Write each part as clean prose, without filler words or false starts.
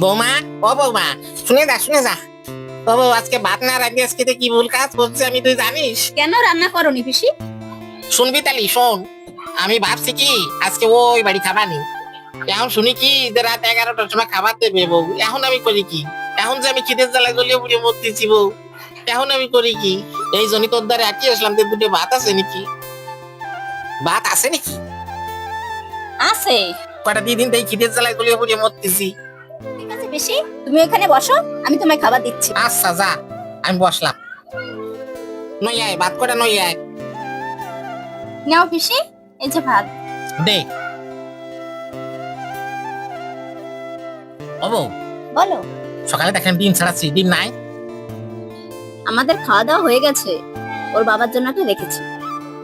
বৌমা, ও বৌমা, শুনে যা। ও বউ, আজকে ভাত না রাখবি, আজকে কি ভুল কাজ করছে আমি, তুই জানিস? কেন রান্না করনি পিসি? শুনবি তালি শোন, আমি ভাবছি কি আজকে ওই বাড়ি খাবানি। এখন শুনি কি যে রাত 11টার সময় খাবার দেবে বউ। এখন আমি করি কি? এখন যে আমি খিদের জ্বালায় জ্বলিয়ে পুড়ে মরতেছি বউ, এখন আমি করি কি? এই জন্য তোর দ্বারা একই আসলাম, তোর দুটো ভাত আছে নাকি? ভাত আছে নাকি? আছে। কটা দিয়ে দিন তাই খিদের জ্বালায় জ্বলিয়ে পুড়ে মরতেছি। ঠিক আছে পিসি, তুমি ওখানে বসো, আমি তোমায় খাবার দিচ্ছি। আচ্ছা যা, আমি বসলাম। নই আয়, ভাত কটা নই আয়। নাও পিসি, এই যে ভাত। দে। ও বউ, বলো। সকালে দেখেন ডিম ছাড়াচ্ছি, ডিম নাই? আমাদের খাওয়া দাওয়া হয়ে গেছে, ওর বাবার জন্য একটা রেখেছি।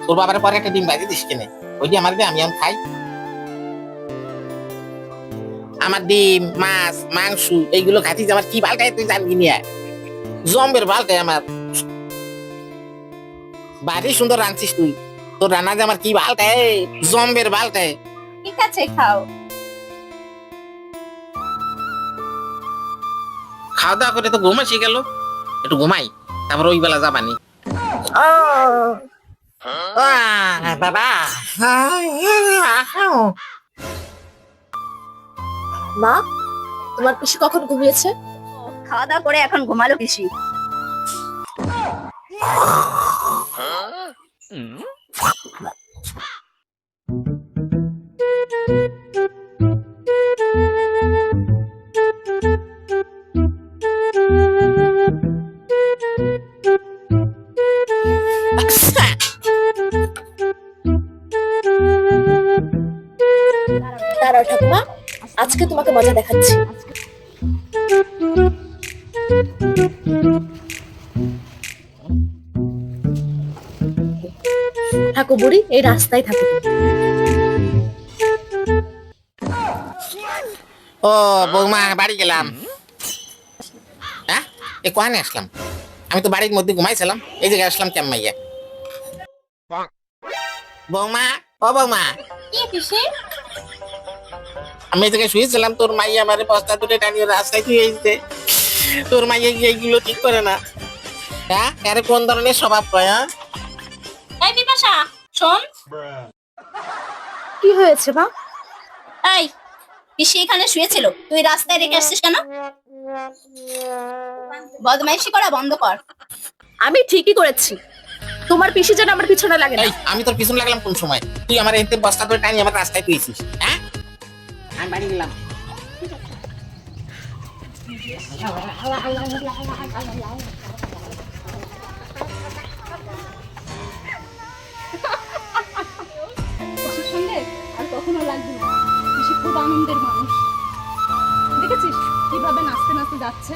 তোর বাবার পরে একটা ডিম বাইরে দিস কেনে? ওই যে আমার দে, আমি খাই। আমার ডিম, মাছ, মাংস এইগুলো খাইছিস, আমার কি বালটাই তুই জানবি না। জম্বের বালটাই আমার। বাড়ি সুন্দর রাঁধছিস তুই, তোর রান্না যে আমার কি বালটাই, জম্বের বালটাই। ঠিক আছে, খাও। খাওয়া দাওয়া করে তো ঘুম এসে গেল, একটু ঘুমাই, তারপর ওই বেলা যাবানি। বাবা, মা, তোমার পিসি কখন ঘুমিয়েছে? খাওয়া দাওয়া করে এখন ঘুমালো পিসি। দাঁড়াও ঠাকুমা, আজকে তোমাকে মজা দেখাচ্ছি। থাকো বুড়ি, এই রাস্তায় থাকো। ও বৌমা, বাড়ি গেলাম। হ্যাঁ, এ কোহানে আসলাম? আমি তো বাড়ির মধ্যে ঘুমাইছিলাম, এই জায়গায় আসলাম কেমন মাইয়া? বৌমা, ও বৌমা, কি পিসি? আমি এই জায়গায় শুয়েছিলাম, তোর মাইয়া আমার বস্তা তুলে টানিয়ে রাস্তায় তুই এইতে। তোর মাইয়া এইগুলো ঠিক করে না। হ্যাঁ, আরে কোন ধরনের স্বভাব কয়? হ্যাঁ, এই বিপাশা, শোন। কি হয়েছে মা? এই, পিসি এখানে শুয়েছিল, তুই রাস্তায় রেখে আসছিস কেন? বদমাইশি করা বন্ধ কর। আমি ঠিকই করেছি, তোমার পিসি যেন আমার পিছনে লাগে না। এই আমি তোর পিছন লাগলাম কোন সময়? তুই আমার এতে বস্তা তুলে টানিয়ে আমার রাস্তায় তুইছিস। হ্যাঁ, আমি বাড়ি গেলাম। পিসির সঙ্গে আর কখনো লাগবে না। পিসি খুব আনন্দের মানুষ, দেখেছিস কিভাবে নাচতে নাচতে যাচ্ছে।